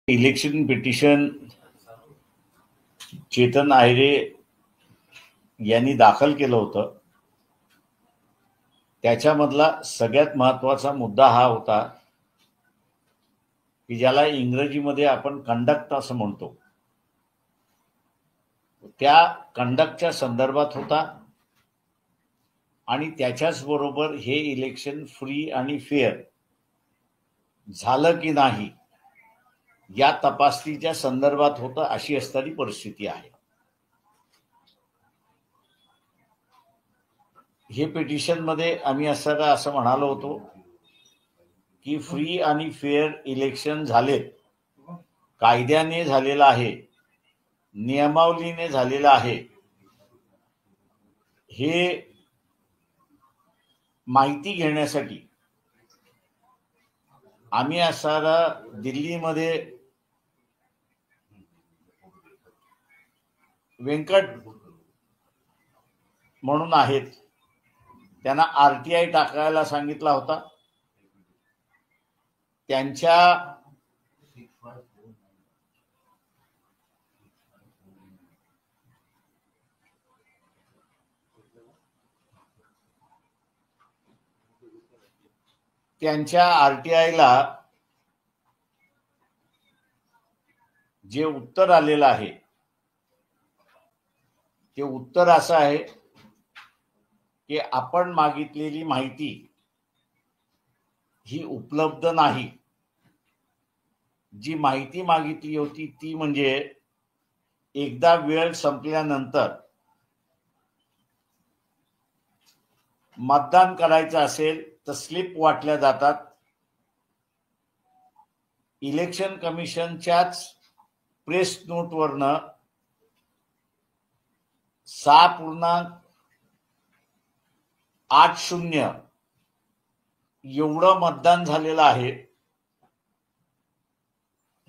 Election petition Chetan Ayre यांनी दाखल केलं होतं. त्याच्यामधला सगळ्यात महत्वाचा मुद्दा हा होता की ज्याला इंग्रजीमध्ये आपण कंडक्ट असं म्हणतो, त्या कंडक्टच्या संदर्भात होता आणि त्याच्याच बरोबर हे इलेक्शन फ्री आणि फेअर झालं की नाही या तपासणीच्या संदर्भात होतं, अशी असणारी परिस्थिती आहे. हे पिटिशन मध्ये आम्ही असं म्हणालो होतो की फ्री आणि फेअर इलेक्शन झालेत, कायद्याने झालेलं आहे, नियमावलीने झालेलं आहे, हे माहिती घेण्यासाठी आम्ही दिल्लीमध्ये व्यंकट म्हणून आहेत, त्यांना आरटीआय टाकायला सांगितला होता. त्यांच्या आरटीआयला जे उत्तर आलेलं आहे ते उत्तर असं आहे की आपण मागितलेली माहिती ही उपलब्ध नाही. जी माहिती मागितली होती ती म्हणजे एकदा वेळ संपल्यानंतर मतदान करायचं असेल तर स्लिप वाटल्या जातात. इलेक्शन कमिशनच्याच प्रेस नोटवरनं 6.80 एवढं मतदान झालेलं आहे.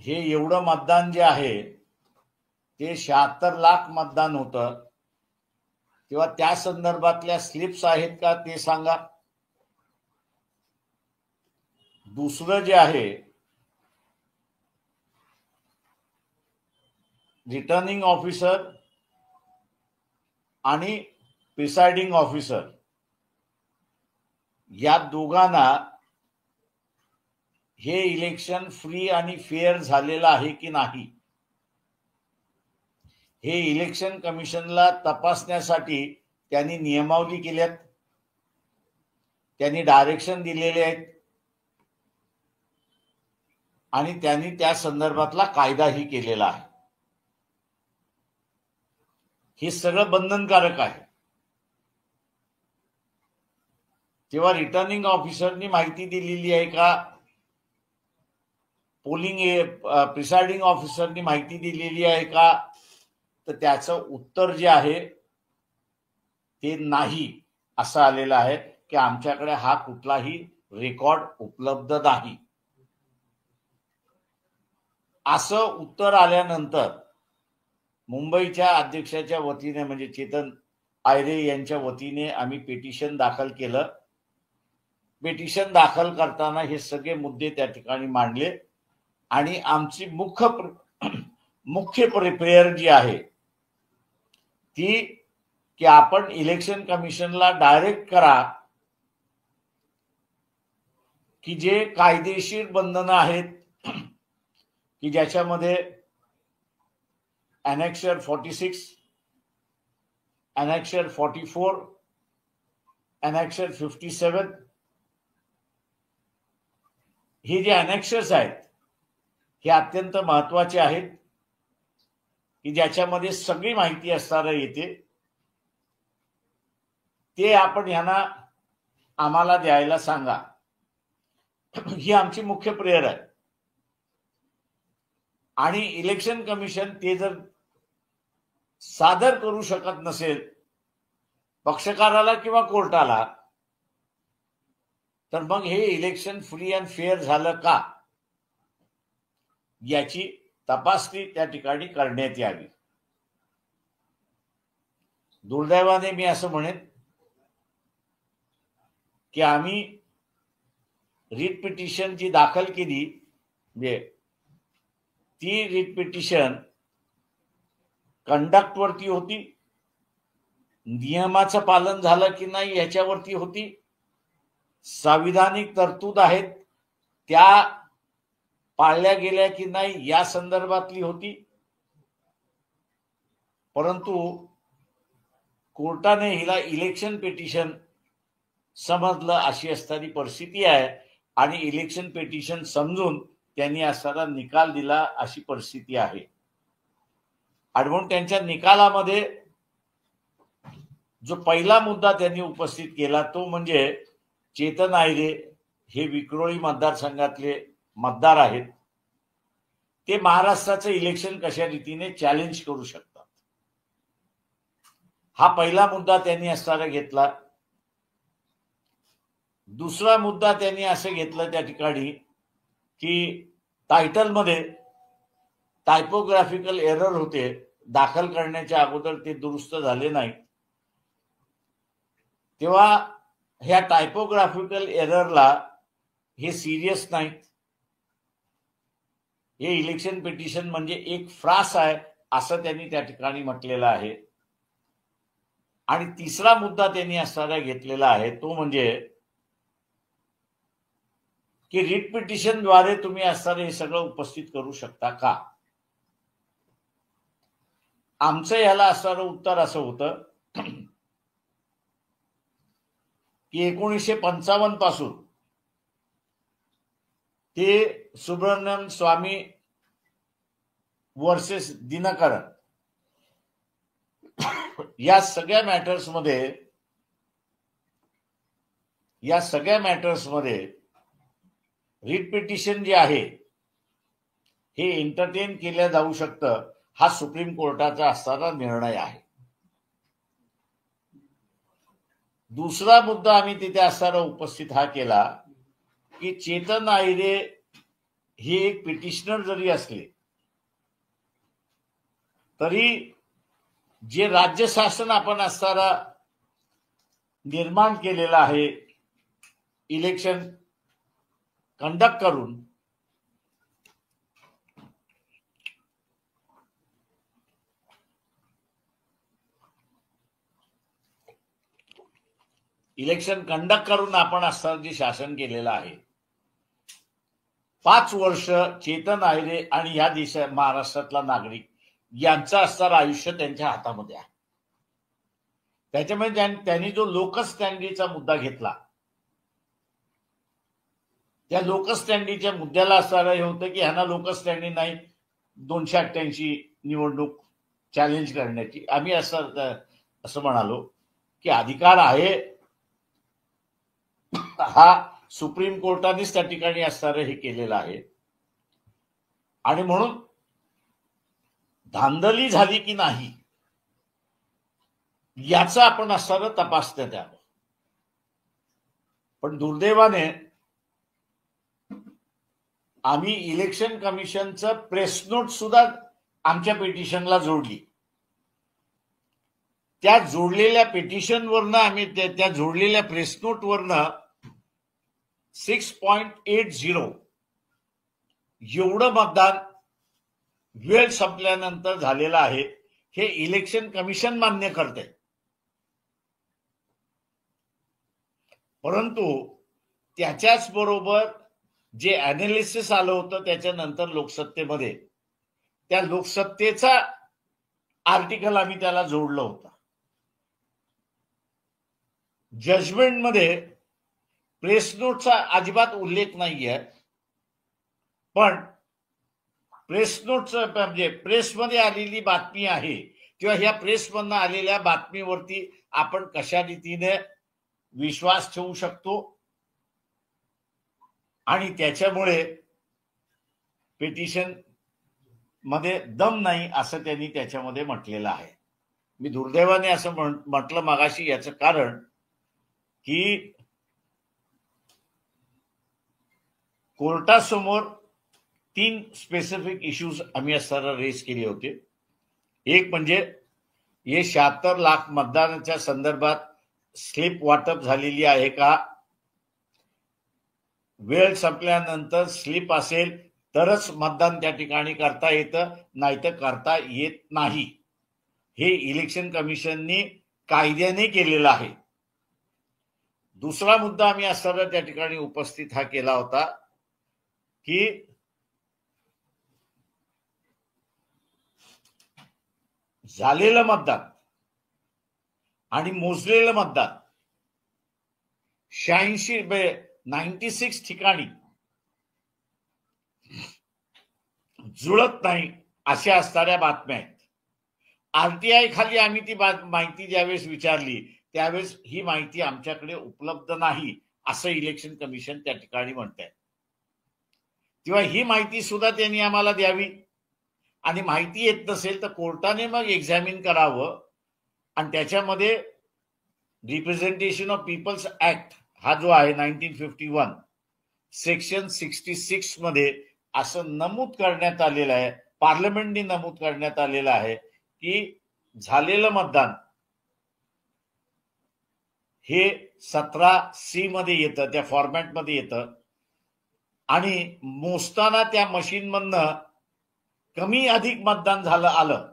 हे एवढं मतदान जे आहे ते 76 लाख मतदान होतं. तेव्हा त्या संदर्भातल्या स्लिप्स आहेत का ते सांगा. दुसरं जे आहे, रिटर्निंग ऑफिसर आणि प्रिसाइडिंग ऑफिसर या दोघांना हे इलेक्शन फ्री आणि फेअर झालेलं आहे की नाही हे इलेक्शन कमिशनला तपासण्यासाठी त्यांनी नियमावली केल्यात, त्यांनी डायरेक्शन दिलेले आहेत आणि त्यांनी त्या संदर्भातला कायदाही केलेला आहे. हे सगळं बंधनकारक आहे. तेव्हा रिटर्निंग ऑफिसरनी माहिती दिलेली आहे का, प्रिसाइडिंग ऑफिसरनी माहिती दिलेली आहे का, तर त्याचं उत्तर जे आहे ते नाही असं आलेलं आहे की आमच्याकडे हा कुठलाही रेकॉर्ड उपलब्ध नाही. असं उत्तर आल्यानंतर मुंबईच्या अध्यक्षाच्या वतीने म्हणजे चेतन आयरे यांच्या वतीने आम्ही पिटिशन दाखल केलं. पिटिशन दाखल करताना हे सगळे मुद्दे त्या ठिकाणी मांडले आणि आमची मुख्य प्रेयर जी आहे ती की आपण इलेक्शन कमिशनला डायरेक्ट करा की जे कायदेशीर बंधनं आहेत की ज्याच्यामध्ये अनेक्शर 46, अनेक्शर 44, अनेक्शर 57 हे जे अनेक्शर्स आहेत हे अत्यंत महत्वाचे आहेत की ज्याच्यामध्ये सगळी माहिती असणार येते. ते आपण यांना आम्हाला द्यायला सांगा, ही आमची मुख्य प्रेयर आहे. आणि इलेक्शन कमिशन ते जर सादर करू शकत नसेल पक्षकाराला किंवा कोर्टाला, तर मग हे इलेक्शन फ्री अँड फेअर झालं का याची तपासणी त्या ठिकाणी करण्यात यावी. दुर्दैवाने मी असं म्हणेन की आम्ही रिट पिटिशन जी दाखल केली म्हणजे ती रिट पिटिशन कंडक्ट वरती होती, नियमाचं पालन झालं की नाही याच्यावरती होती, संविधानिक तरतूद आहेत त्या पाळल्या गेल्या की नाही या संदर्भातली होती. परंतु कोर्टाने हिला इलेक्शन पिटिशन समजलं अशी असणारी परिस्थिती आहे आणि इलेक्शन पिटिशन समजून त्यांनी असणारा निकाल दिला अशी परिस्थिती आहे. आणि म्हणून त्यांच्या निकालामध्ये जो पहिला मुद्दा त्यांनी उपस्थित केला तो म्हणजे चेतन आयरे हे विक्रोळी मतदारसंघातले मतदार आहेत, ते महाराष्ट्राचं इलेक्शन कशा रीतीने चॅलेंज करू शकतात, हा पहिला मुद्दा त्यांनी असणारा घेतला. दुसरा मुद्दा त्यांनी असं घेतलं त्या ठिकाणी की टायटलमध्ये टायपोग्राफिकल एरर होते, दाखल करण्याच्या अगोदर ते दुरुस्त झाले नाही, तेव्हा ह्या टायपोग्राफिकल एररला हे सिरियस नाहीत, हे इलेक्शन पिटिशन म्हणजे एक फ्रास आहे असं त्यांनी त्या ठिकाणी म्हटलेलं आहे. आणि तिसरा मुद्दा त्यांनी असणारा घेतलेला आहे तो म्हणजे की रिट पिटिशन द्वारे तुम्ही असणारे हे सगळं उपस्थित करू शकता का. आमचं याला असणारं उत्तर असं होतं की 1955 पासून ते सुब्रमण्यम स्वामी वर्सेस दिनकरन या सगळ्या मॅटर्समध्ये रिट पिटिशन जे आहे हे एंटरटेन केलं जाऊ शकतं, हा सुप्रीम कोर्टाचा असणारा निर्णय आहे. दुसरा मुद्दा आम्ही तिथे असणारा उपस्थित हा केला की चेतन आयरे हे एक पिटिशनर जरी असले तरी जे राज्य शासन आपण असणारा निर्माण केलेला आहे इलेक्शन कंडक्ट करून, आपण असणारं जे शासन केलेलं आहे, 5 वर्ष चेतन आयरे आणि ह्या महाराष्ट्रातला नागरिक यांचं असणारं आयुष्य त्यांच्या हातामध्ये आहे. त्याच्यामुळे त्यांनी जो लोकस स्टँडीचा मुद्दा घेतला, त्या लोकस स्टँडीच्या मुद्द्याला असणारं हे होतं की ह्यांना लोकस स्टँडी नाही 288 निवडणूक चॅलेंज करण्याची. आम्ही असं म्हणालो की अधिकार आहे हा सुप्रीम कोर्टानेच त्या ठिकाणी असणारं हे केलेलं आहे आणि म्हणून धांदली झाली की नाही याचं आपण असणारं तपासण्यात यावं. पण दुर्दैवाने आम्ही इलेक्शन कमिशनचं प्रेस नोट सुद्धा आमच्या पिटिशनला जोडली. त्या जोडलेल्या पिटिशनवरनं आम्ही त्या जोडलेल्या प्रेस नोटवरनं 6.80 एवढं मतदान वेळ संपल्यानंतर झालेलं आहे हे इलेक्शन कमिशन मान्य करते. परंतु त्याच्याच बरोबर जे अनालिसिस आलं होतं त्याच्यानंतर लोकसत्तेमध्ये, त्या लोकसत्तेचा आर्टिकल आम्ही त्याला जोडलं होतं. जजमेंटमध्ये प्रेस नोटचा अजिबात उल्लेख नाहीये, पण प्रेस नोटचं म्हणजे प्रेसमध्ये आलेली बातमी आहे किंवा ह्या प्रेसमधनं आलेल्या बातमीवरती आपण कशा रीतीने विश्वास ठेवू शकतो आणि त्याच्यामुळे पिटिशन मध्ये दम नाही असं त्यांनी त्याच्यामध्ये म्हटलेलं आहे. मी दुर्दैवाने असं म्हटलं मगाशी, याचं कारण की कोर्टासमोर 3 स्पेसिफिक इश्यूज आम्ही असताना रेस केले होते. एक म्हणजे हे 76 लाख मतदानाच्या संदर्भात स्लिप वाटप झालेली आहे का, वेळ संपल्यानंतर स्लिप असेल तरच मतदान त्या ठिकाणी करता येतं, नाहीतर करता येत नाही. हे इलेक्शन कमिशनने कायद्याने केलेलं आहे. दुसरा मुद्दा आम्ही असताना त्या ठिकाणी उपस्थित हा केला होता की झालेलं मतदान आणि मोजलेलं मतदान 96 ठिकाणी जुळत नाही अशा असणाऱ्या बातम्या आहेत. आरटीआय खाली आम्ही ती माहिती ज्यावेळेस विचारली त्यावेळेस ही माहिती आमच्याकडे उपलब्ध नाही असं इलेक्शन कमिशन त्या ठिकाणी म्हणतंय. तेव्हा ही माहिती सुद्धा त्यांनी आम्हाला द्यावी आणि माहिती येत नसेल तर कोर्टाने मग एक्झामिन करावं आणि त्याच्यामध्ये रिप्रेझेंटेशन ऑफ पीपल्स ऍक्ट हा जो आहे 1951 सेक्शन 66 मध्ये असं नमूद करण्यात आलेलं आहे, पार्लमेंटने नमूद करण्यात आलेलं आहे की झालेलं मतदान हे 17C मध्ये येतं, त्या फॉर्मॅटमध्ये येतं आणि मोजताना त्या मशीनमधनं कमी अधिक मतदान झालं आलं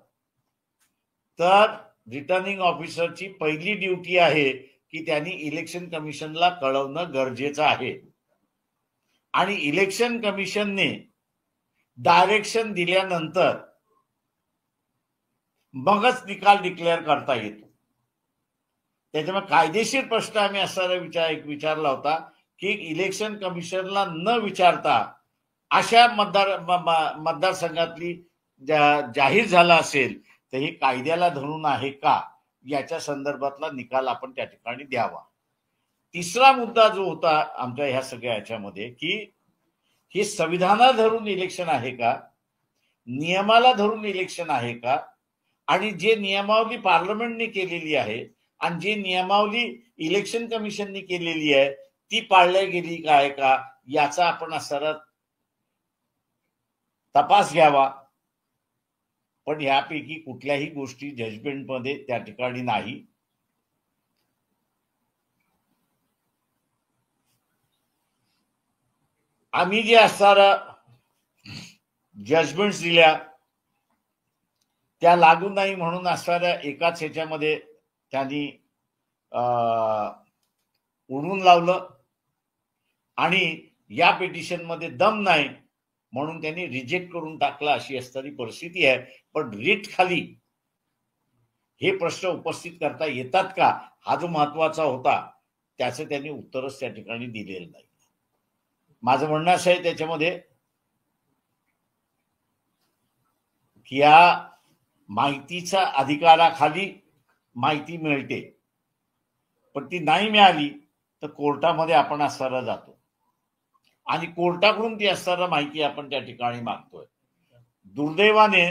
तर रिटर्निंग ऑफिसरची पहिली ड्युटी आहे की त्यांनी इलेक्शन कमिशनला कळवणं गरजेचं आहे आणि इलेक्शन कमिशनने डायरेक्शन दिल्यानंतर मगच निकाल डिक्लेअर करता येतो. त्याच्यामुळे कायदेशीर प्रश्न आम्ही असा विचारला होता की इलेक्शन कमिशनला न विचारता अशा मतदारसंघातली जाहीर झाला असेल तर हे कायद्याला धरून आहे का याच्या संदर्भातला निकाल आपण त्या ठिकाणी द्यावा. तिसरा मुद्दा जो होता आमच्या ह्या सगळ्या याच्यामध्ये की हे संविधानाला धरून इलेक्शन आहे का, नियमाला धरून इलेक्शन आहे का आणि जे नियमावली पार्लमेंटने केलेली आहे आणि जी नियमावली इलेक्शन कमिशनने केलेली आहे ती पाळल्या गेली काय का याचा आपण असं तपास घ्यावा. पण यापैकी कुठल्याही गोष्टी जजमेंटमध्ये त्या ठिकाणी नाही. आम्ही जे असणारा जजमेंट दिल्या त्या लागू नाही म्हणून असणाऱ्या एकाच ह्याच्यामध्ये त्यांनी उडवून लावलं आणि या पिटिशनमध्ये दम नाही म्हणून त्यांनी रिजेक्ट करून टाकला अशी असणारी परिस्थिती आहे. पण रिट खाली हे प्रश्न उपस्थित करता येतात का हा जो महत्वाचा होता त्याचं त्यांनी उत्तरच त्या ठिकाणी दिलेलं नाही. माझं म्हणणं असं आहे त्याच्यामध्ये की या माहितीच्या अधिकाराखाली माहिती मिळते पण ती नाही मिळाली तर कोर्टामध्ये आपण असताना जातो आणि कोर्टाकडून ती असताना माहिती आपण त्या ठिकाणी मागतोय. दुर्दैवाने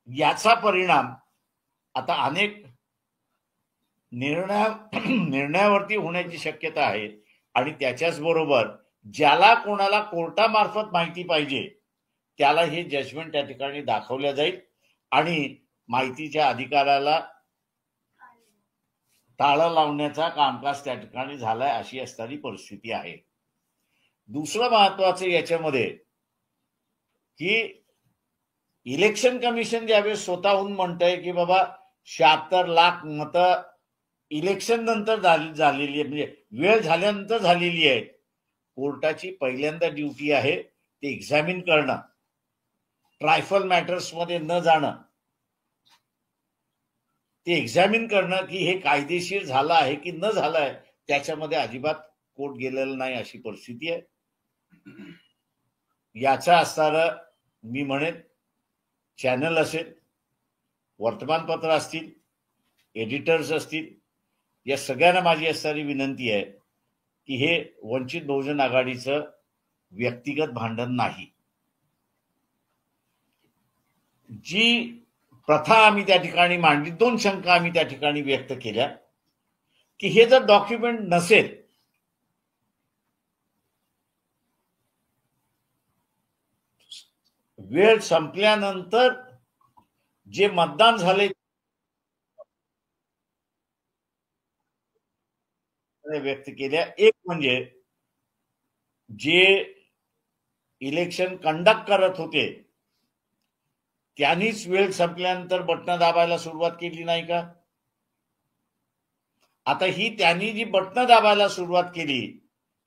याचा परिणाम आता अनेक निर्णयावरती होण्याची शक्यता आहे आणि त्याच्याच बरोबर ज्याला कोणाला कोर्टामार्फत माहिती पाहिजे त्याला हे जजमेंट त्या ठिकाणी दाखवल्या जाईल आणि माहितीच्या अधिकाराला टाळं लावण्याचा कामकाज त्या ठिकाणी झालाय अशी असणारी परिस्थिती आहे. दुसरं महत्वाचं याच्यामध्ये की इलेक्शन कमिशन ज्यावेळेस स्वतःहून म्हणतंय की बाबा 76 लाख मतं इलेक्शन नंतर झालेली आहे म्हणजे वेळ झाल्यानंतर झालेली आहे. कोर्टाची पहिल्यांदा ड्युटी आहे ते एक्झामिन करणं, ट्रायफल मॅटर्स मध्ये न जाणं, ते एक्झामिन करणं की हे कायदेशीर झालं आहे की न झालंय त्याच्यामध्ये अजिबात कोर्ट गेलेलं नाही अशी परिस्थिती आहे. याचा असणारं मी म्हणेन चॅनल असेल, वर्तमानपत्र असतील, एडिटर्स असतील, या सगळ्यांना माझी असणारी विनंती आहे की हे वंचित बहुजन आघाडीचं व्यक्तिगत भांडण नाही. जी प्रथा आम्ही त्या ठिकाणी मांडली, 2 शंका आम्ही त्या ठिकाणी व्यक्त केल्या की हे जर डॉक्युमेंट नसेल वेळ संपल्यानंतर जे मतदान झाले व्यक्त केल्या. एक म्हणजे जे इलेक्शन कंडक्ट करत होते त्यांनीच वेळ संपल्यानंतर बटणं दाबायला सुरुवात केली नाही का? आता ही त्यांनी जी बटणं दाबायला सुरुवात केली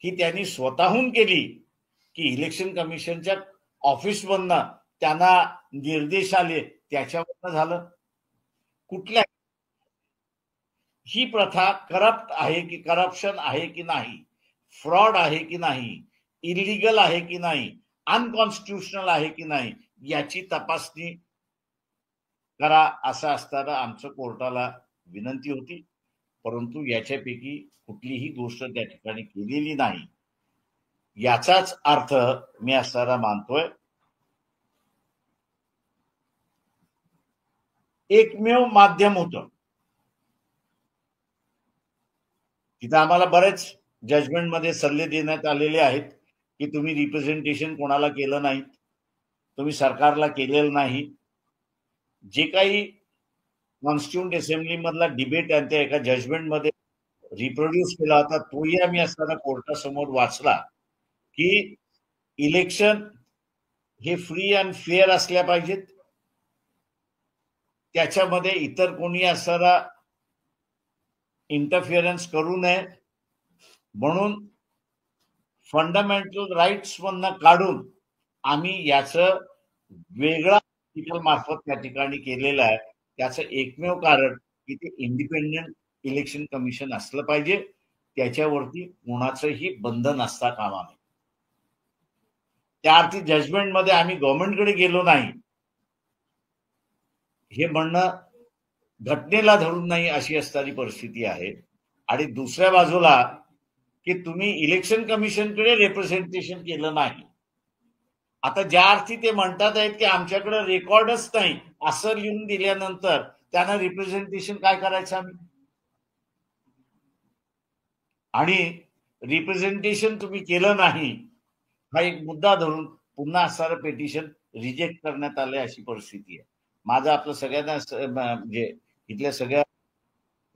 ही त्यांनी स्वतःहून केली की इलेक्शन कमिशनच्या ऑफिसमधनं त्यांना निर्देश आले त्याच्यावरनं झालं? कुठल्या ही प्रथा करप्ट आहे की करप्शन आहे की नाही, फ्रॉड आहे की नाही, इलिगल आहे की नाही, अनकॉन्स्टिट्युशनल आहे की नाही याची तपासणी करा असं असताना आमचं कोर्टाला विनंती होती, परंतु याच्यापैकी कुठलीही गोष्ट त्या ठिकाणी केलेली नाही. याचाच अर्थ मी असताना मानतोय एकमेव माध्यम होतं. तिथं आम्हाला बरेच जजमेंटमध्ये सल्ले देण्यात आलेले आहेत की तुम्ही रिप्रेझेंटेशन कोणाला केलं नाही, तुम्ही सरकारला केलेलं नाही. जे काही कॉन्स्टिट्यूंट असेंब्ली मधला डिबेट आणि त्या एका जजमेंटमध्ये रिप्रोड्यूस केला होता तोही आम्ही असताना कोर्टासमोर वाचला की इलेक्शन हे फ्री अँड फेअर असल्या पाहिजेत, त्याच्यामध्ये इतर कोणी असताना इंटरफिअरन्स करू नये, म्हणून फंडामेंटल राईट्स मधनं काढून आम्ही याचं वेगळा आर्टिकल मार्फत त्या ठिकाणी केलेलं आहे. त्याचं एकमेव कारण की ते इंडिपेंडेंट इलेक्शन कमिशन असलं पाहिजे, त्याच्यावरती कोणाचंही बंधन असता कामा नये. त्या अर्थी जजमेंटमध्ये आम्ही गव्हर्नमेंटकडे गेलो नाही हे म्हणणं घटनेला धरून नाही अशी असणारी परिस्थिती आहे. आणि दुसऱ्या बाजूला की तुम्ही इलेक्शन कमिशनकडे रिप्रेझेंटेशन केलं नाही. आता ज्या अर्थी ते म्हणतात आहेत की आमच्याकडे रेकॉर्डच नाही असं लिहून दिल्यानंतर त्यांना रिप्रेझेंटेशन काय करायचं आम्ही? आणि रिप्रेझेंटेशन तुम्ही केलं नाही हा एक मुद्दा धरून पुन्हा असणारं पेटिशन रिजेक्ट करण्यात आलंय अशी परिस्थिती आहे. माझं आपलं सगळ्यांना म्हणजे इथल्या सगळ्या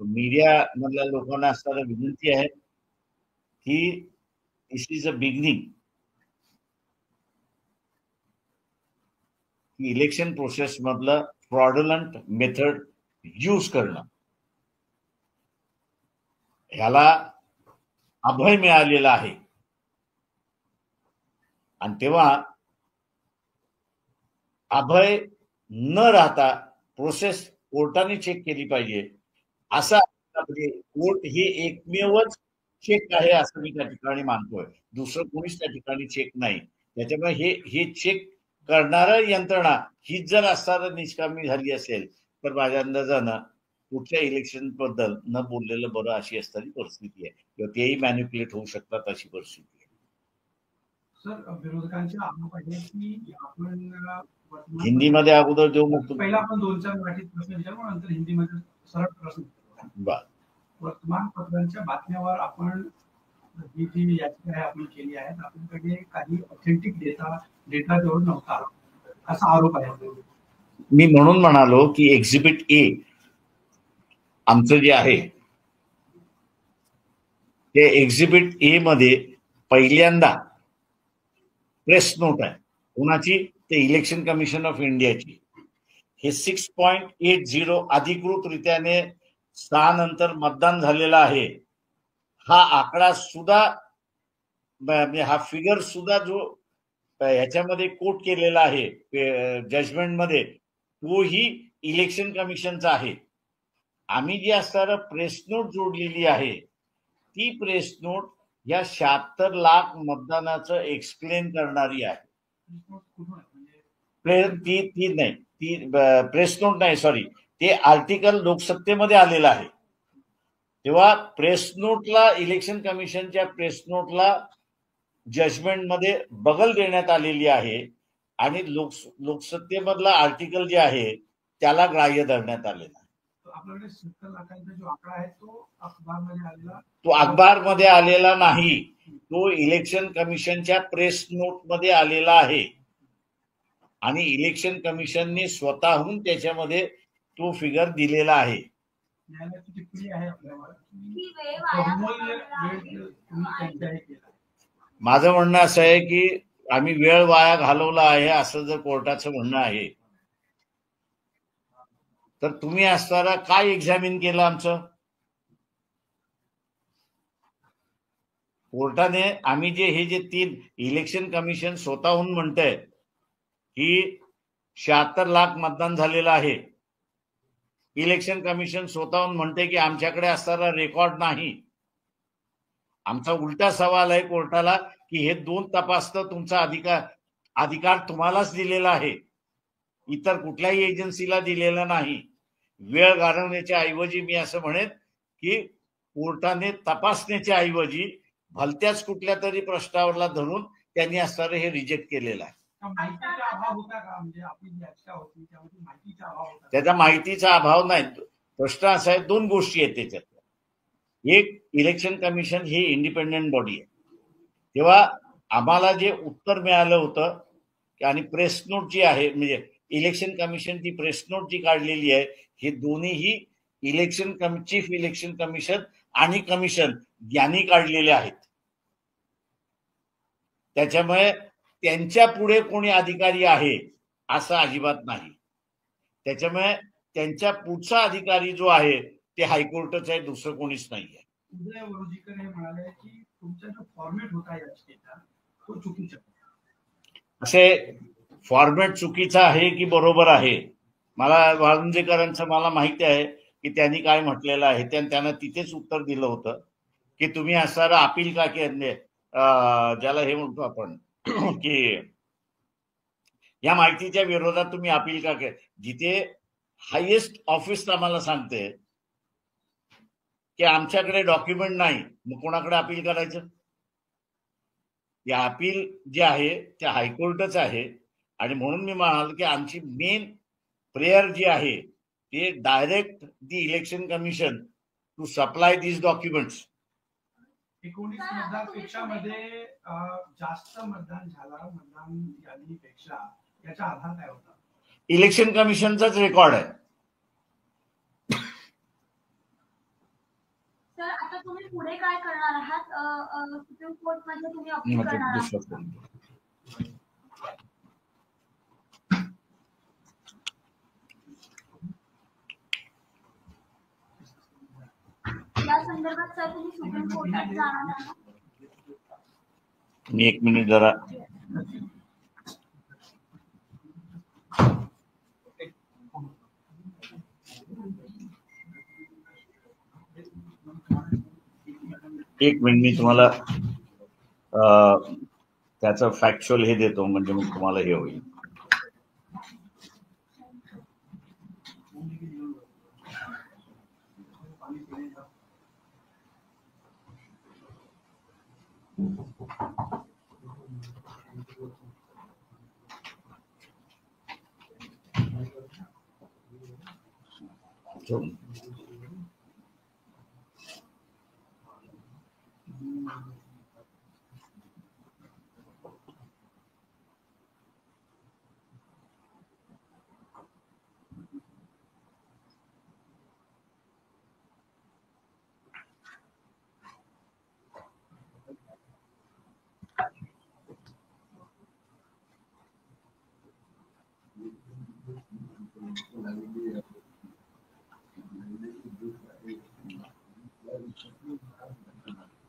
मीडिया मधल्या लोकांना असणारं विनंती आहे की this is a beginning. Election process मधलं फ्रॉडुलंट मेथड यूज करणं ह्याला अभय मिळालेला आहे. आणि तेव्हा अभय न राहता प्रोसेस कोर्टाने चेक केली पाहिजे असा म्हणजे कोर्ट हे एकमेवच चेक आहे असं मी त्या ठिकाणी मानतोय. दुसरं कोणीच त्या ठिकाणी चेक नाही. त्याच्यामुळे हे चेक करणारा यंत्रणा हीच जर असताना निष्कामी झाली असेल तर माझ्या अंदाजानं कुठल्या इलेक्शन बद्दल न बोललेलं बरं अशी असणारी परिस्थिती आहे किंवा तेही मॅन्युप्युलेट होऊ शकतात अशी परिस्थिती आहे. सर विरोधकांचे आरोप आहे की आपण हिंदीमध्ये अगोदर देऊ मग पहिला आपण 2-4 मराठीत प्रश्न विचारू नंतर हिंदीमध्ये सरळ प्रश्न विचारू. वर्तमानपत्रांच्या बातम्यावर आपण ही जी याचिका आपण केली आहे आपल्याकडे काही ऑथेंटिक डेटा जवळ नव्हता असा आरोप आहे. मी म्हणून म्हणालो की एक्झिबिट ए आमचं जे आहे ते एक्झिबिट ए मध्ये पहिल्यांदा प्रेस नोट आहे. कोणाची? ते इलेक्शन कमिशन ऑफ इंडियाची. हे 6.80 अधिकृतरित्याने 6 नंतर मतदान झालेलं आहे हा आकडा सुद्धा हा फिगर सुद्धा जो ह्याच्यामध्ये कोट केलेला आहे जजमेंटमध्ये तोही इलेक्शन कमिशनचा आहे. आम्ही जी असणारं प्रेस नोट जोडलेली आहे ती प्रेस नोट या 76 लाख मतदानाचं एक्सप्लेन करणारी आहे. ती नाही ती प्रेस नोट नाही सॉरी ते आर्टिकल लोकसत्तेमध्ये आलेलं आहे. तेव्हा प्रेस नोटला इलेक्शन कमिशनच्या प्रेस नोटला जजमेंटमध्ये बगल देण्यात आलेली आहे आणि लोकसत्तेमधला आर्टिकल जे आहे त्याला ग्राह्य धरण्यात आलेला आहे. आपल्याकडे 70 लाखांचा जो आकडा आहे तो अखबारमध्ये आलेला नाही. तो इलेक्शन कमिशनच्या प्रेस नोट मध्ये आलेला आहे आणि इलेक्शन कमिशनने स्वतःहून त्याच्यामध्ये तो फिगर दिलेला आहे. माझं म्हणणं असं आहे की आम्ही वेळ वाया घालवला आहे असं जर कोर्टाचं म्हणणं आहे, तर तुम्ही असताना काय एक्झामिन केलं आमचं? कोर्टाने आम्ही हे 3 इलेक्शन कमिशन स्वतःहून म्हणतंय की 76 लाख मतदान झालेलं आहे. इलेक्शन कमिशन स्वतःहून म्हणते की आमच्याकडे असणारा रेकॉर्ड नाही. आमचा उलटा सवाल आहे कोर्टाला की हे 2 तपासतं तुमचा अधिकार तुम्हालाच दिलेला आहे, इतर कुठल्याही एजन्सीला दिलेला नाही. वेळ घालवण्याच्या ऐवजी मी असं म्हणेन की कोर्टाने तपासण्याच्या ऐवजी भलत्याच कुठल्या तरी प्रश्नावरला धरून त्यांनी असणारं हे रिजेक्ट केलेलं आहे. त्याचा माहितीचा अभाव नाही. प्रश्न असा आहे, 2 गोष्टी आहेत त्याच्यात. एक, इलेक्शन कमिशन हे इंडिपेंडेंट बॉडी आहे. तेव्हा आम्हाला जे उत्तर मिळालं होतं आणि प्रेस नोट जी आहे, म्हणजे इलेक्शन कमिशन ती प्रेस नोट जी काढलेली आहे, हे दोन्हीही चीफ इलेक्शन कमिशन आणि कमिशन यांनी काढलेले आहेत. त्याच्यामुळे त्यांच्या पुढे कोणी अधिकारी आहे असं अजिबात नाही. त्याच्यामुळे त्यांच्या पुढचा अधिकारी जो आहे ते हायकोर्टच आहे, दुसरं कोणीच नाही आहे. उदय वरोजीकर हे म्हणाले की तुमचा जो फॉर्मेट होता याचिकेचा तो चुकीचा. असे फॉर्मेट चुकीचा आहे की बरोबर आहे, मला वाळुंजेकरांचं मला माहिती आहे की त्यांनी काय म्हटलेलं आहे. त्यांना तिथेच उत्तर दिलं होतं की तुम्ही असणारा अपील का केले, ज्याला हे म्हणतो आपण की या माहितीच्या विरोधात तुम्ही अपील का केले. जिथे हायेस्ट ऑफिस आम्हाला सांगते की आमच्याकडे डॉक्युमेंट नाही, मग कोणाकडे अपील करायचं? या अपील जे आहे ते हायकोर्टच आहे. आणि म्हणून मी म्हणाल की आमची मेन प्रेयर जी आहे ते direct the election commission to supply these documents. 19 मतदारपेक्षा मध्ये जास्त मतदान झाला मतदान यादीपेक्षा, याचा आधार काय होता? इलेक्शन कमिशनचाच रेकॉर्ड आहे. सर आता तुम्ही पुढे काय करणार आहात? सुप्रीम कोर्ट मध्ये तुम्ही अपील करणार आहात? या संदर्भात सर तुम्ही सुप्रीम कोर्टात जाणार आहात? मी 1 मिनिट जरा मी तुम्हाला त्याचं फॅक्च्युअल हे देतो, म्हणजे मग तुम्हाला हे होईल.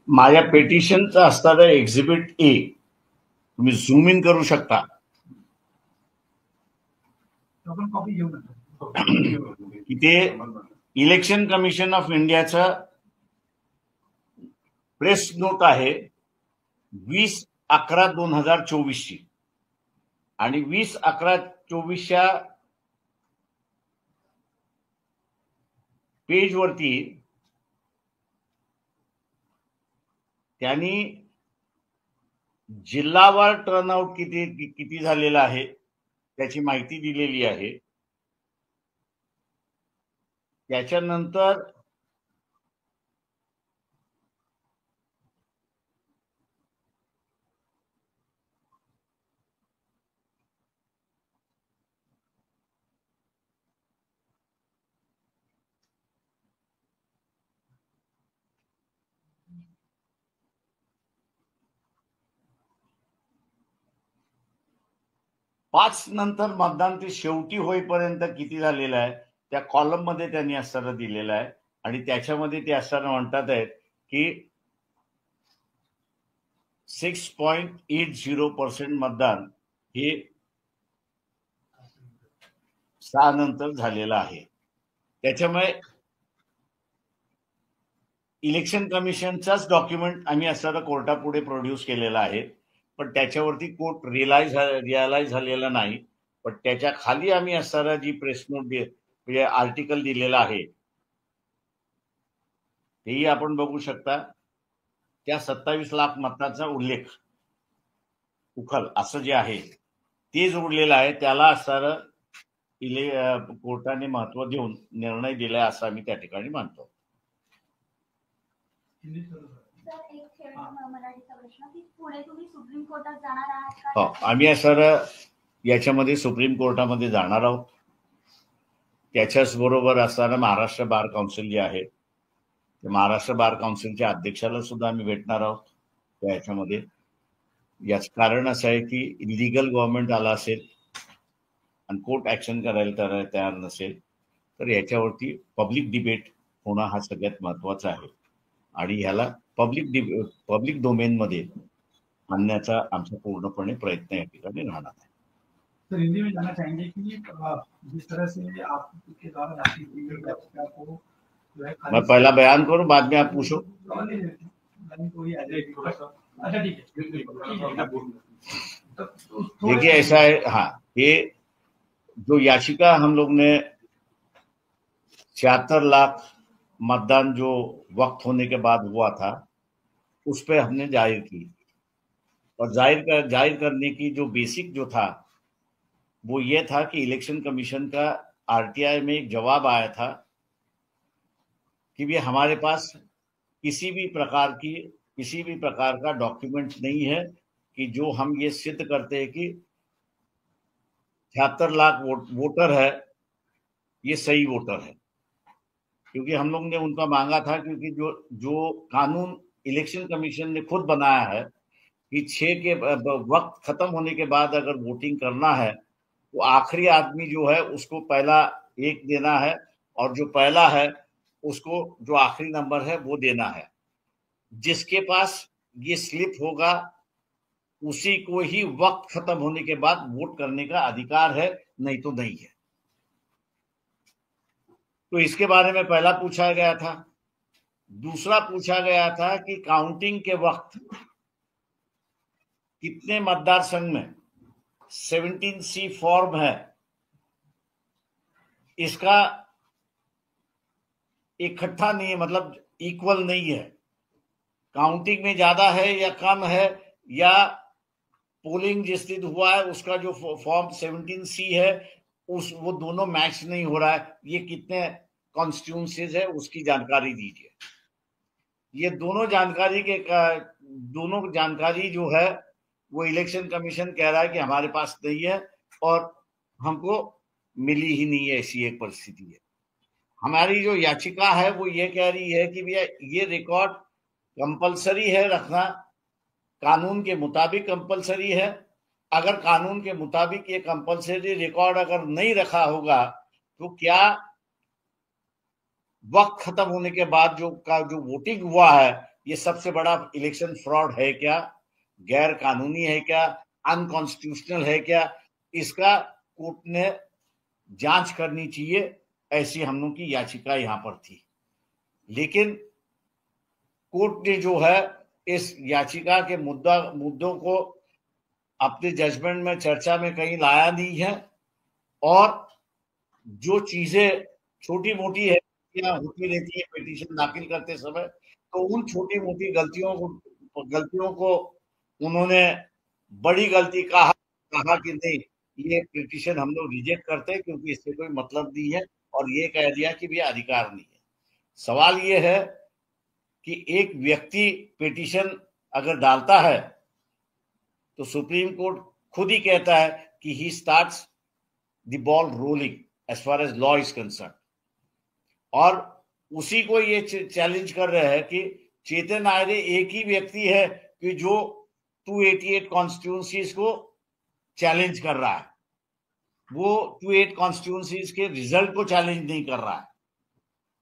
माझ्या पेटिशनचं असणारं एक्झिबिट ए तुम्ही झूम इन करू शकता. इथे इलेक्शन कमिशन ऑफ इंडियाचा प्रेस नोट आहे 20/11/2024 आणि 20/11/24 पेज वरती त्यांनी जिल्हावार टर्नआउट किती झालेला आहे त्याची माहिती दिलेली आहे. त्याच्यानंतर 5 नंतर मतदान ते शेवटी होईपर्यंत किती झालेलं आहे त्या कॉलम मध्ये त्यांनी असताना दिलेलं आहे आणि त्याच्यामध्ये ते असताना म्हणतात आहेत की 6.80% मतदान हे 6 नंतर झालेलं आहे. त्याच्यामुळे इलेक्शन कमिशनचाच डॉक्युमेंट आम्ही असताना कोर्टापुढे प्रोड्यूस केलेला आहे, पण त्याच्यावरती कोर्ट रिअलाइज झालेला नाही. पण त्याच्या खाली आम्ही असताना जी प्रेस नोट म्हणजे आर्टिकल दिलेला आहे तेही आपण बघू शकता. त्या 27 लाख मताचा उल्लेख उखल असं जे आहे ते जोडलेलं आहे, त्याला असताना कोर्टाने महत्व देऊन निर्णय दिलाय असं आम्ही त्या ठिकाणी मानतो. सर एक शेवटचा मराठीचा प्रश्न की पुढे तुम्ही सुप्रीम कोर्टात जाणार आहात का? हो, आम्ही सर याच्यामध्ये सुप्रीम कोर्टामध्ये जाणार आहोत. त्याच्याच बरोबर असताना महाराष्ट्र बार काउन्सिल जे आहे ते महाराष्ट्र बार काउन्सिलच्या अध्यक्षाला सुद्धा आम्ही भेटणार आहोत. त्याच्यामध्ये याच कारण असं आहे की इलिगल गव्हर्नमेंट आला असेल आणि कोर्ट ऍक्शन करायला तयार नसेल तर याच्यावरती पब्लिक डिबेट होणं हा सगळ्यात महत्वाचा आहे आणि ह्याला पब्लिक डोमेन मध्ये आणण्याचा आमचा पूर्णपणे प्रयत्न या ठिकाणी राहणार आहे. सर हिंदी में जानना चाहेंगे कि जिस तरह से आपके द्वारा दाखिल की गई याचिका को मैं पहला बयान करूं बाद में आप पूछो. अच्छा ठीक है. देखिए ऐसा है, हाँ, ये जो याचिका हम लोग ने 76 लाख मतदान जो वक्त होने के बाद हुआ था उस पर हमने जाहिर की और जाहिर करने की जो बेसिक जो था वो ये था कि इलेक्शन कमीशन का आरटीआई में एक जवाब आया था कि भी हमारे पास किसी भी प्रकार का डॉक्यूमेंट नहीं है कि जो हम ये सिद्ध करते हैं कि 76 लाख वोटर है ये सही वोटर है. क्योंकि हम लोग ने उनका मांगा था, क्योंकि जो कानून इलेक्शन कमीशन ने खुद बनाया है कि 6 के वक्त खत्म होने के बाद अगर वोटिंग करना है तो आखिरी आदमी जो है उसको पहला 1 देना है और जो पहला है उसको जो आखिरी नंबर है वो देना है. जिसके पास ये स्लिप होगा उसी को ही वक्त खत्म होने के बाद वोट करने का अधिकार है, नहीं तो नहीं है. तो इसके बारे में पहला पूछा गया था. दूसरा पूछा गया था कि काउंटिंग के वक्त कितने मतदार संघ में 17C फॉर्म है, इसका इकट्ठा नहीं है, मतलब इक्वल नहीं है. काउंटिंग में ज्यादा है या कम है, या पोलिंग जिस दिन हुआ है उसका जो फॉर्म 17C है वो दोनों मैच नहीं हो रहा है. ये कितने कॉन्स्टिट्यूंसीज है उसकी जानकारी दीजिए. ये दोनों जानकारी जो है वो इलेक्शन कमीशन कह रहा है कि हमारे पास नहीं है और हमको मिली ही नहीं है. ऐसी एक परिस्थिति है. हमारी जो याचिका है वो ये कह रही है कि भैया ये रिकॉर्ड कंपलसरी है रखना, कानून के मुताबिक कंपलसरी है. अगर कानून के मुताबिक ये कंपलसरी रिकॉर्ड अगर नहीं रखा होगा तो क्या वक्त खत्म होने के बाद जो वोटिंग हुआ है ये सबसे बड़ा इलेक्शन फ्रॉड है क्या, गैर कानूनी है क्या, अनकॉन्स्टिट्यूशनल है क्या, इसका कोर्ट ने जांच करनी चाहिए. ऐसी हम लोग की याचिका यहां पर थी. लेकिन कोर्ट ने जो है इस याचिका के मुद्दों को अपने जजमेंट में चर्चा में कहीं लाया नहीं है और जो चीजें छोटी मोटी है होती रहती है पिटीशन दाखिल करते समय, तो उन छोटी मोटी गलतियों को उन्होंने बड़ी गलती कहा कि नहीं ये पिटीशन हम लोग रिजेक्ट करते हैं क्योंकि इससे कोई मतलब नहीं है, और ये कह दिया कि भी अधिकार नहीं है. सवाल ये है कि एक व्यक्ति पिटीशन अगर डालता है तो सुप्रीम कोर्ट खुद ही कहता है कि he starts the ball rolling as far as law is concern. और उसी को ये चैलेंज कर रहे हैं कि चेतन आयरे एक ही व्यक्ति है कि जो 288 कॉन्स्टिट्यूंसीज को चैलेंज कर रहा है. वो 28 कॉन्स्टिट्यूंसीज के रिजल्ट को चैलेंज नहीं कर रहा है।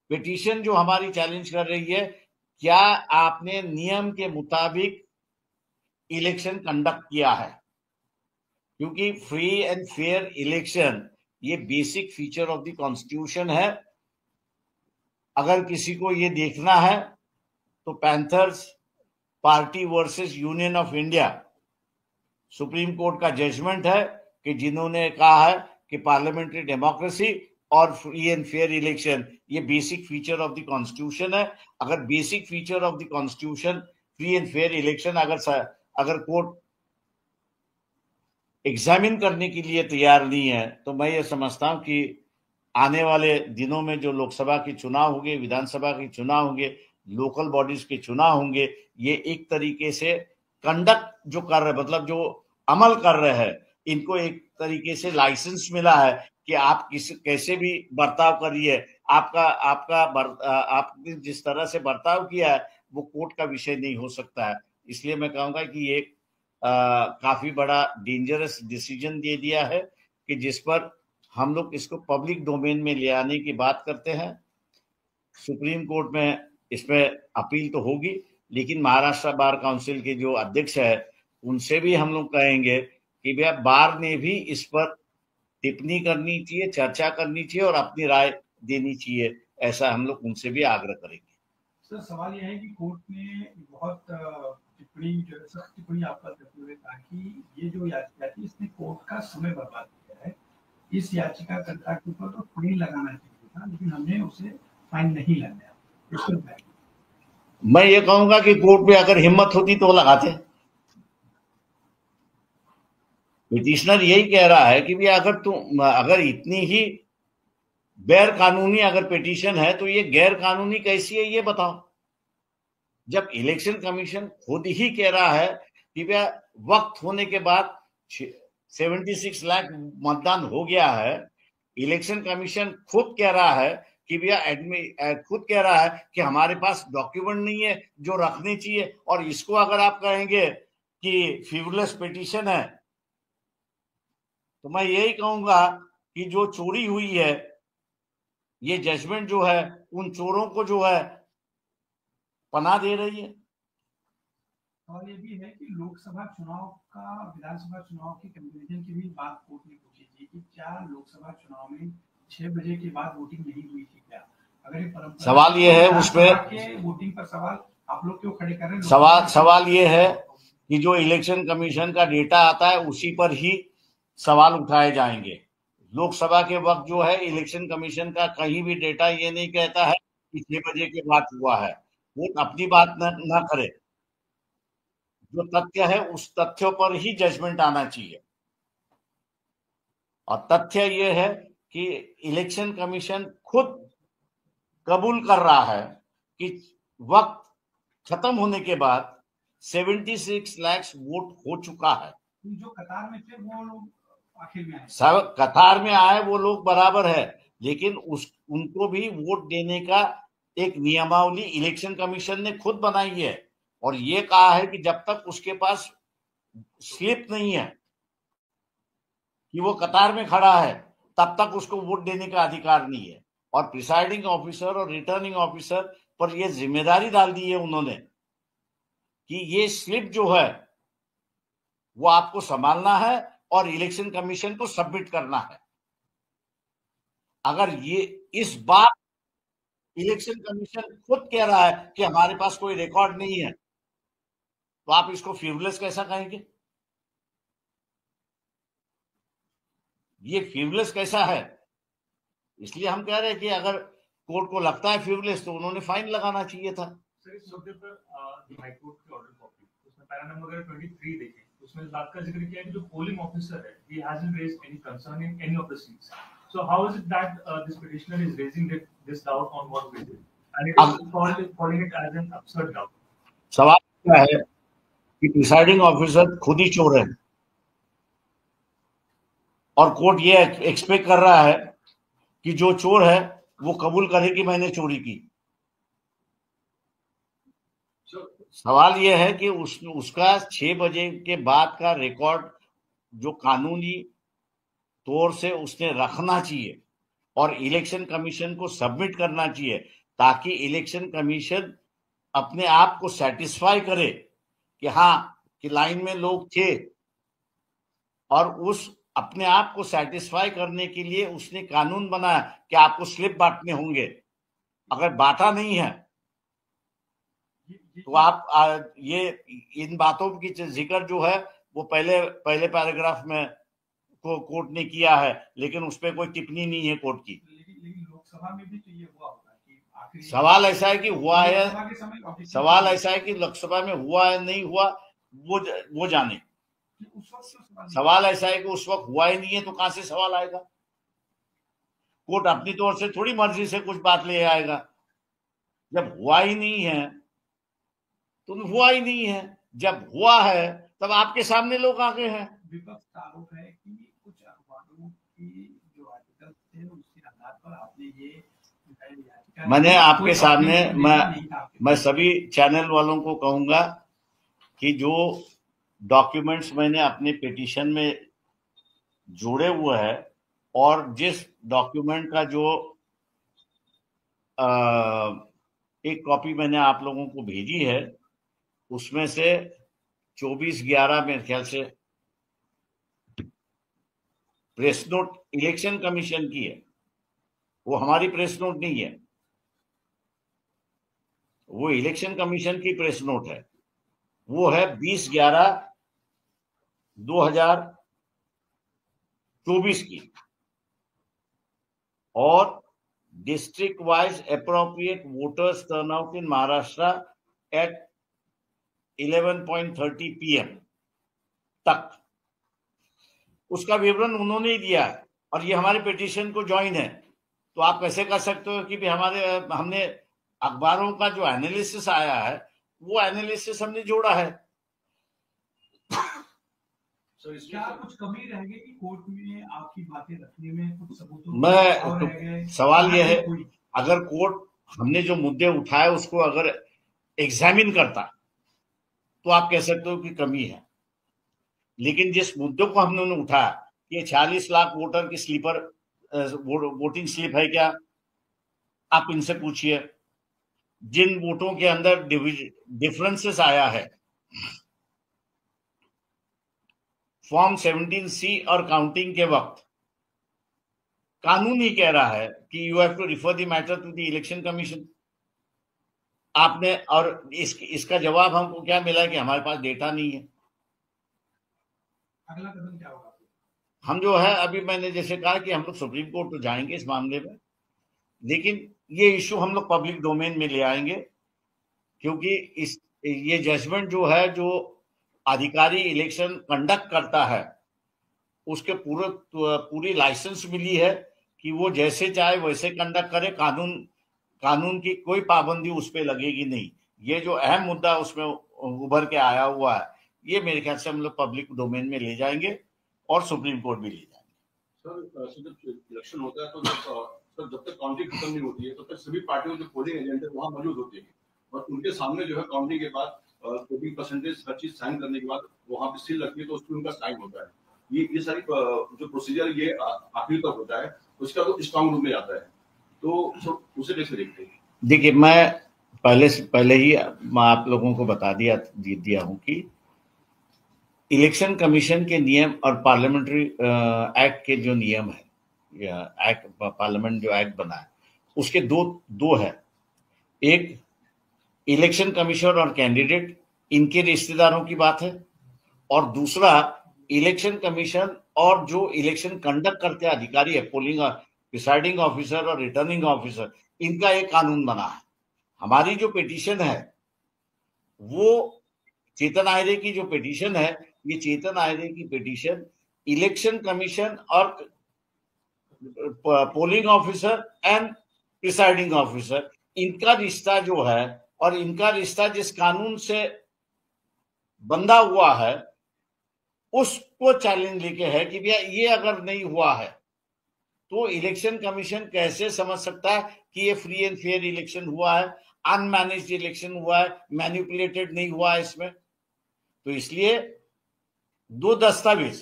पिटीशन जो हमारी चैलेंज कर रही है, क्या आपने नियम के मुताबिक इलेक्शन कंडक्ट किया है, क्योंकि फ्री एंड फेयर इलेक्शन ये basic feature of the constitution है। अगर किसी को ये देखना है तो panthers party versus union of India supreme court का जजमेंट है कि जिन्होंने कहा है कि पार्लियामेंट्री डेमोक्रेसी और फ्री एंड फेयर इलेक्शन ये basic feature of the constitution है। अगर basic feature of the constitution free end fair election अगर कोर्ट एग्जामिन करने के लिए तैयार नहीं है, तो मैं ये समझता हूं कि आने वाले दिनों में जो लोकसभा के चुनाव होंगे, विधानसभा के चुनाव होंगे, लोकल बॉडीज के चुनाव होंगे, ये एक तरीके से कंडक्ट जो कर रहे, मतलब जो अमल कर रहे हैं, इनको एक तरीके से लाइसेंस मिला है कि आप कैसे भी बर्ताव करिए। आपने जिस तरह से बर्ताव किया है वो कोर्ट का विषय नहीं हो सकता है। इसलिए मैं कहूंगा कि ये काफी बड़ा डेंजरस डिसीजन दे दिया है कि जिस पर हम लोग इसको पब्लिक डोमेन में ले आने की बात करते हैं। सुप्रीम कोर्ट में इसमें अपील तो होगी, लेकिन महाराष्ट्र बार काउंसिल के जो अध्यक्ष है उनसे भी हम लोग कहेंगे कि भैया बार ने भी इस पर टिप्पणी करनी चाहिए, चर्चा करनी चाहिए और अपनी राय देनी चाहिए। ऐसा हम लोग उनसे भी आग्रह करेंगे। सर, सवाल यह है कि कोर्ट ने बहुत टिप्पणी जो है सख्त टिप्पणी आप पर करते हुए कहा कि ये जो याचिका थी इसने कोर्ट का समय बर्बाद किया है। इस याचिकाकर्ता के ऊपर तो फाइन लगाना चाहिए था, लेकिन हमने उसे फाइन नहीं लगाया। मैं ये कहूंगा कि कोर्ट में अगर हिम्मत होती तो लगाते। पिटिशनर यही कह रहा है कि भैया अगर इतनी ही गैर कानूनी अगर पिटीशन है तो ये गैर कानूनी कैसी है ये बताओ। जब इलेक्शन कमीशन खुद ही कह रहा है कि भैया वक्त होने के बाद 76 लाख मतदान हो गया है, इलेक्शन कमीशन खुद कह रहा है कि भैया खुद कह रहा है कि हमारे पास डॉक्यूमेंट नहीं है जो रखने चाहिए, और इसको अगर आप कहेंगे कि फ्रीवलेस पिटीशन है, तो मैं यही कहूंगा कि जो चोरी हुई है, ये जजमेंट जो है उन चोरों को जो है पनाह दे रही है। और ये भी है कि लोकसभा चुनाव का विधानसभा चुनाव की कंपैरिजन की भी बात कोर्ट ने पूछी थी कि क्या लोकसभा चुनाव में 6 बजे के बाद वोटिंग नहीं हुई थी क्या? अगर ये परंपरा, सवाल ये है उसमें वोटिंग पर सवाल आप लोग क्यों खड़े कर रहे हैं? सवाल ये है कि जो इलेक्शन कमीशन का डेटा आता है उसी पर ही सवाल उठाए जाएंगे। लोकसभा के वक्त जो है इलेक्शन कमीशन का कहीं भी डेटा ये नहीं कहता है कि 6 बजे के बाद हुआ है। वो अपनी बात ना करे, जो तथ्य है उस तथ्यों पर ही जजमेंट आना चाहिए। और तथ्य ये है कि इलेक्शन कमीशन खुद कबूल कर रहा है कि वक्त खत्म होने के बाद 76 लाख वोट हो चुका है। जो कतार में थे वो लोग आखिर में आए, सब कतार में आए वो लोग बराबर है, लेकिन उनको भी वोट देने का एक नियमावली इलेक्शन कमीशन ने खुद बनाई है, और ये कहा है कि जब तक उसके पास स्लिप नहीं है कि वो कतार में खड़ा है, तब तक उसको वोट देने का अधिकार नहीं है। और प्रिसाइडिंग ऑफिसर और रिटर्निंग ऑफिसर पर यह जिम्मेदारी डाल दी है उन्होंने कि ये स्लिप जो है वो आपको संभालना है और इलेक्शन कमीशन को सबमिट करना है। अगर ये इस बात इलेक्शन कमीशन खुद कह रहा है कि हमारे पास कोई रिकॉर्ड नहीं है, तो आप इसको फ्रीवलेस कैसा कहेंगे? ये फ्रीवलेस कैसा है? इसलिए हम कह रहे हैं कि अगर कोर्ट को लगता है फ्रीवलेस तो उन्होंने फाइन लगाना चाहिए था। सर, इस मुद्दे पर हाईकोर्ट के ऑर्डर कॉपी उसमें पैरा नंबर 23 देखें, उसमें इस बात का जिक्र किया है कि जो पोलिंग ऑफिसर है he hasn't raised any concern in any of the seats. So how is it that this petitioner is raising this doubt on what basis? And it is calling it as an absurd doubt. सवाल क्या है कि presiding officer खुद ही चोर है और court ये expect कर रहा है कि जो चोर है वो कबूल करे कि मैंने चोरी की। सवाल ये है कि उसका 6 बजे के बाद का रिकॉर्ड जो कानूनी तौर से उसने रखना चाहिए और इलेक्शन कमीशन को सबमिट करना चाहिए, ताकि इलेक्शन कमीशन अपने आप को सेटिस्फाई करे कि हाँ, कि लाइन में लोग थे, और उस अपने आप को सेटिस्फाई करने के लिए उसने कानून बनाया कि आपको स्लिप बांटने होंगे। अगर बांटा नहीं है तो आप ये इन बातों की जिक्र जो है वो पहले पैराग्राफ में को कोर्ट ने किया है, लेकिन उस पर कोई टिप्पणी नहीं है कोर्ट की। लेकिन लोकसभा में भी तो ये हुआ होगा कि आखिरी सवाल ऐसा है कि हुआ है, लोकसभा के समय objective सवाल ऐसा है कि लोकसभा में हुआ है नहीं हुआ वो जाने। उस वक्त तो सवाल नहीं। सवाल ऐसा है कि उस वक्त हुआ ही नहीं है तो कहां से सवाल आएगा? कोर्ट अपनी तौर से थोड़ी मर्जी से कुछ बात ले आएगा। जब हुआ ही नहीं है तो हुआ ही नहीं है, जब हुआ है तब आपके सामने लोग आगे हैं। विपक्ष का आरोप है कि कुछ अखबारों की जो आर्टिकल थे उसके आधार पर आपने ये मैंने आपके सामने मैं सभी चैनल वालों को कहूंगा कि जो डॉक्यूमेंट्स मैंने अपने पिटीशन में जोड़े हुए हैं और जिस डॉक्यूमेंट का जो एक कॉपी मैंने आप लोगों को भेजी है, उसमें से 24/11 मेरे ख्याल से प्रेस नोट इलेक्शन कमीशन की है, वो हमारी प्रेस नोट नहीं है, वो इलेक्शन कमीशन की प्रेस नोट है। वो है 20/11/2024 की, और district wise appropriate voters turnout in Maharashtra at 11:30 PM तक, उसका विवरण उन्होंने ही दिया है और ये हमारे पिटीशन को ज्वाइन है। तो आप कैसे कर सकते हो कि भी हमने अखबारों का जो एनालिसिस आया है वो एनालिसिस हमने जोड़ा है। क्या कुछ कमी रह गई कोर्ट में आपकी बातें रखने में? कुछ सबूतों मैं सवाल ये है, अगर कोर्ट हमने जो मुद्दे उठाए उसको अगर एग्जामिन करता तो आप कह सकते हो कि कमी है, लेकिन जिस मुद्दों को हमने उठाया कि 46 लाख वोटर की स्लीपर वोटिंग स्लिप है क्या, आप इनसे पूछिए। जिन वोटों के अंदर डिफरेंसेस आया है फॉर्म 17C और काउंटिंग के वक्त, कानून ही कह रहा है कि you have to refer the matter to the election commission. आपने और इसका जवाब हमको क्या मिला कि हमारे पास डेटा नहीं है। अगला कदम क्या होगा? हम जो है अभी मैंने जैसे कहा कि हम लोग सुप्रीम कोर्ट तो जाएंगे इस मामले में, लेकिन ये इश्यू हम लोग पब्लिक डोमेन में ले आएंगे, क्योंकि ये जजमेंट जो है, जो अधिकारी इलेक्शन कंडक्ट करता है उसके पूरी लाइसेंस मिली है कि वो जैसे चाहे वैसे कंडक्ट करे, कानून की कोई पाबंदी उस पर लगेगी नहीं। ये जो अहम मुद्दा उसमें उभर के आया हुआ है, ये मेरे ख्याल से हम लोग पब्लिक डोमेन में ले जाएंगे और सुप्रीम कोर्ट भी ले जाएंगे। सर जब इलेक्शन होता है तो जब तक काउंटिंग खत्म नहीं होती है तब तक सभी पार्टियों जो पोलिंग एजेंट है वहाँ मौजूद होते हैं, और उनके सामने जो है काउंटिंग के बाद 40% हर चीज साइन करने के बाद वहाँ पे सील लगती है, तो उसमें उनका साइन होता है। ये सारी जो प्रोसीजर ये आखिर तक होता है, उसका तो स्ट्रांग रूम में जाता है, तो उसे कैसे देखते हैं? देखिए, मैं पहले ही मैं आप लोगों को बता दिया हूं कि इलेक्शन कमीशन के नियम और पार्लियामेंट्री एक्ट के जो नियम है, या एक्ट पार्लियामेंट जो एक्ट बना है उसके दो है। एक इलेक्शन कमीशन और कैंडिडेट इनके रिश्तेदारों की बात है, और दूसरा इलेक्शन कमीशन और जो इलेक्शन कंडक्ट करते अधिकारी है, पोलिंग प्रिसाइडिंग ऑफिसर और रिटर्निंग ऑफिसर, इनका एक कानून बना है। हमारी जो पिटीशन है वो चेतन आयरे की जो पिटीशन है, ये चेतन आयरे की पिटीशन इलेक्शन कमीशन और polling officer end presiding officer, इनका रिश्ता जो है और इनका रिश्ता जिस कानून से बंधा हुआ है उसको चैलेंज लेके है कि भैया ये अगर नहीं हुआ है तो इलेक्शन कमीशन कैसे समझ सकता है कि ये फ्री एंड फेयर इलेक्शन हुआ है, अनमैनेज्ड इलेक्शन हुआ है, मैनिपुलेटेड नहीं हुआ है इसमें। तो इसलिए दो दस्तावेज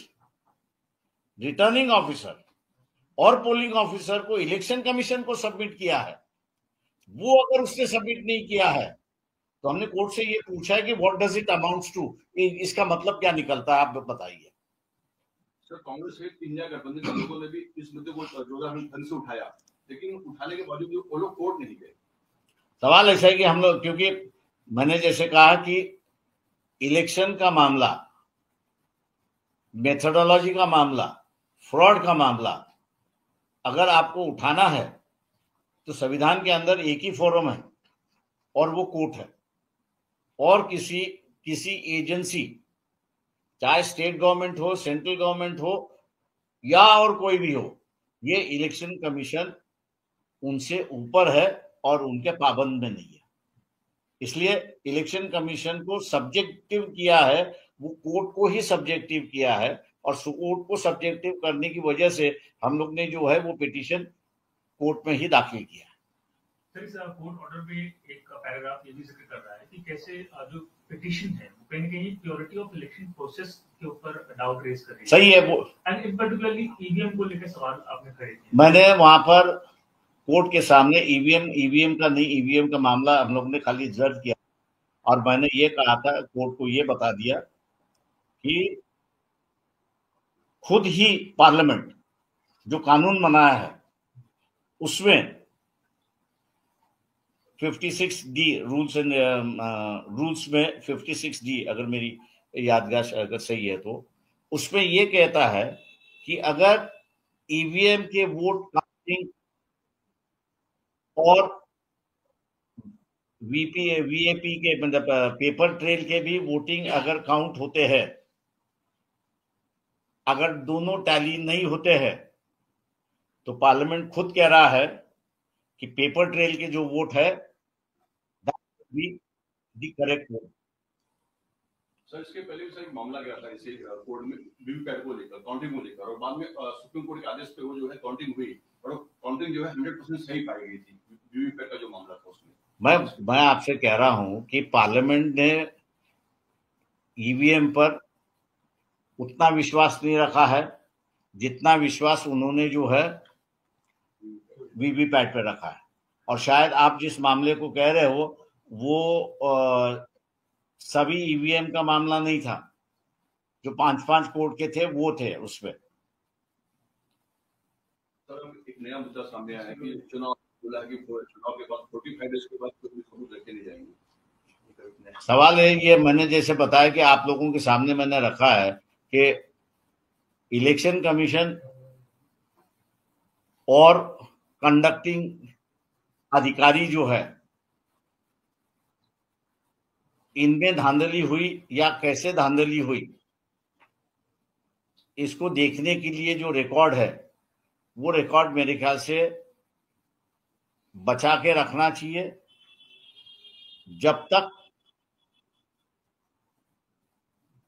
रिटर्निंग ऑफिसर और पोलिंग ऑफिसर को इलेक्शन कमीशन को सबमिट किया है, वो अगर उसने सबमिट नहीं किया है तो हमने कोर्ट से ये पूछा है कि what does it amounts to, इसका मतलब क्या निकलता है, आप बताइए। सर, कांग्रेस सहित इंडिया गठबंधन के लोगों ने भी इस मुद्दे को 2010 से उठाया, लेकिन उठाने के बावजूद वो लोग कोर्ट नहीं गए। सवाल ऐसा है कि हम लोग, क्योंकि मैंने जैसे कहा कि इलेक्शन का मामला, मेथोडोलॉजी का मामला, फ्रॉड का मामला अगर आपको उठाना है तो संविधान के अंदर एक ही फोरम है और वो कोर्ट है, और किसी एजेंसी, चाहे स्टेट गवर्नमेंट हो, सेंट्रल गवर्नमेंट हो या और कोई भी हो, ये इलेक्शन कमीशन उनसे ऊपर है और उनके पाबंद में नहीं है। इसलिए इलेक्शन कमीशन को सब्जेक्टिव किया है, वो कोर्ट को ही सब्जेक्टिव किया है, और कोर्ट को सब्जेक्टिव करने की वजह से हम लोग ने जो है वो पिटीशन कोर्ट में ही दाखिल किया। सर, इस कोर्ट ऑर्डर में एक पैराग्राफ ये भी जिक्र कर रहा है कि कैसे जो पिटीशन है वो कहीं ना कहीं प्योरिटी ऑफ इलेक्शन प्रोसेस के ऊपर डाउट रेज कर रही है। सही है वो, एंड इन पर्टिकुलरली ईवीएम को लेकर सवाल आपने खड़े किए। मैंने वहां पर कोर्ट के सामने ईवीएम का नहीं, ईवीएम का मामला हम लोग ने खाली दर्ज किया और मैंने ये कहा था, कोर्ट को ये बता दिया कि खुद ही पार्लियामेंट जो कानून बनाया है उसमें 56D रूल्स में 56D, अगर मेरी याददाश्त अगर सही है तो उसमें ये कहता है कि अगर ईवीएम के वोट काउंटिंग और वीएपी के मतलब पेपर ट्रेल के भी वोटिंग अगर काउंट होते हैं, अगर दोनों टैली नहीं होते हैं तो पार्लियामेंट खुद कह रहा है कि पेपर ट्रेल के जो वोट है द करेक्ट वोट। सर, इसके पहले भी सर एक मामला गया था इसे कोर्ट में वीवीपैट को लेकर, काउंटिंग को लेकर, और बाद में सुप्रीम कोर्ट के आदेश पे वो जो है काउंटिंग हुई और काउंटिंग जो है 100% सही पाई गई थी। वीवीपैट का जो मामला था उसमें मैं आपसे कह रहा हूं कि पार्लियामेंट ने ईवीएम पर उतना विश्वास नहीं रखा है जितना विश्वास उन्होंने जो है वीवीपैट पे रखा है, और शायद आप जिस मामले को कह रहे हो वो सभी ईवीएम का मामला नहीं था, जो 5 कोर्ट के थे वो थे उसमें। सर, एक नया मुद्दा सामने आया है कि चुनाव के बाद 45 डेज के बाद कोई सबूत रखे नहीं जाएंगे। सवाल है ये, मैंने जैसे बताया कि आप लोगों के सामने मैंने रखा है कि इलेक्शन कमीशन और कंडक्टिंग अधिकारी जो है, इनमें धांधली हुई या कैसे धांधली हुई, इसको देखने के लिए जो रिकॉर्ड है वो रिकॉर्ड मेरे ख्याल से बचा के रखना चाहिए जब तक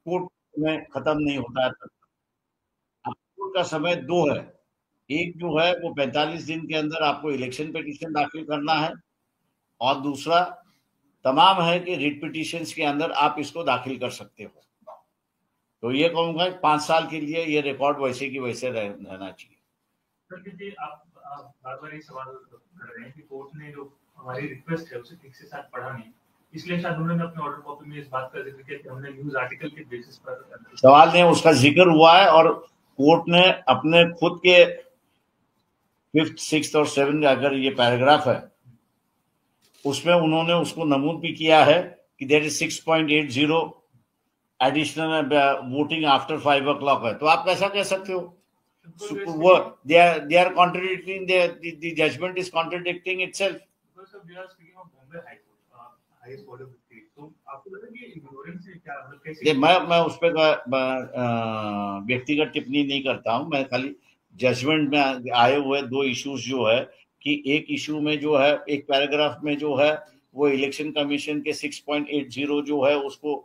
कोर्ट में खत्म नहीं होता है तब तक। कोर्ट का समय 2 है, एक जो है वो 45 दिन के अंदर आपको इलेक्शन पिटीशन दाखिल करना है, और दूसरा तमाम है कि रिट पिटीशंस के अंदर आप इसको दाखिल कर सकते हो। तो ये कहूंगा 5 साल के लिए ये रिकॉर्ड वैसे की वैसे रहना चाहिए। सर, क्योंकि आप बार-बार ये सवाल कर रहे हैं कि कोर्ट ने जो हमारी रिक्वेस्ट है उसे ठीक से साथ पढ़ा नहीं, इसलिए शायद उन्होंने अपने ऑर्डर कॉपी में इस बात का जिक्र किया कि हमने न्यूज आर्टिकल के बेसिस पर। सवाल नहीं, उसका जिक्र हुआ है और कोर्ट ने अपने खुद के 5th, 6th और 7th अगर ये पैराग्राफ है उसमें उन्होंने उसको नमूद भी किया है कि there is 6.80 additional voting after 5 o'clock है। तो आप कैसा कह सकते हो? वो they are contradicting, the judgment is contradicting itself. Because of they are speaking of Bombay High Court, highest court of the state. तो आपको लगता है कि ignorance है क्या, मतलब कैसे? मैं उस पर व्यक्तिगत टिप्पणी नहीं करता हूं, मैं खाली जजमेंट में आए हुए 2 इश्यूज जो है कि एक इशू में जो है एक पैराग्राफ में जो है वो इलेक्शन कमीशन के 6.80 जो है उसको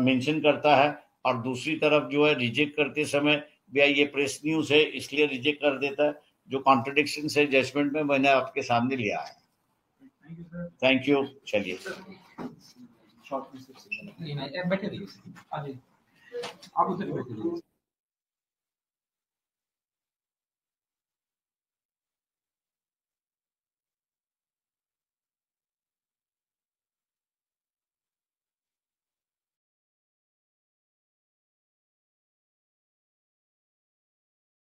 मेंशन करता है, और दूसरी तरफ जो है रिजेक्ट करते समय भैया ये प्रेस न्यूज है इसलिए रिजेक्ट कर देता है। जो कॉन्ट्रडिक्शन है जजमेंट में मैंने आपके सामने लिया है। Thank you. चलिए बैठे रहिए, आप उधर बैठे रहिए।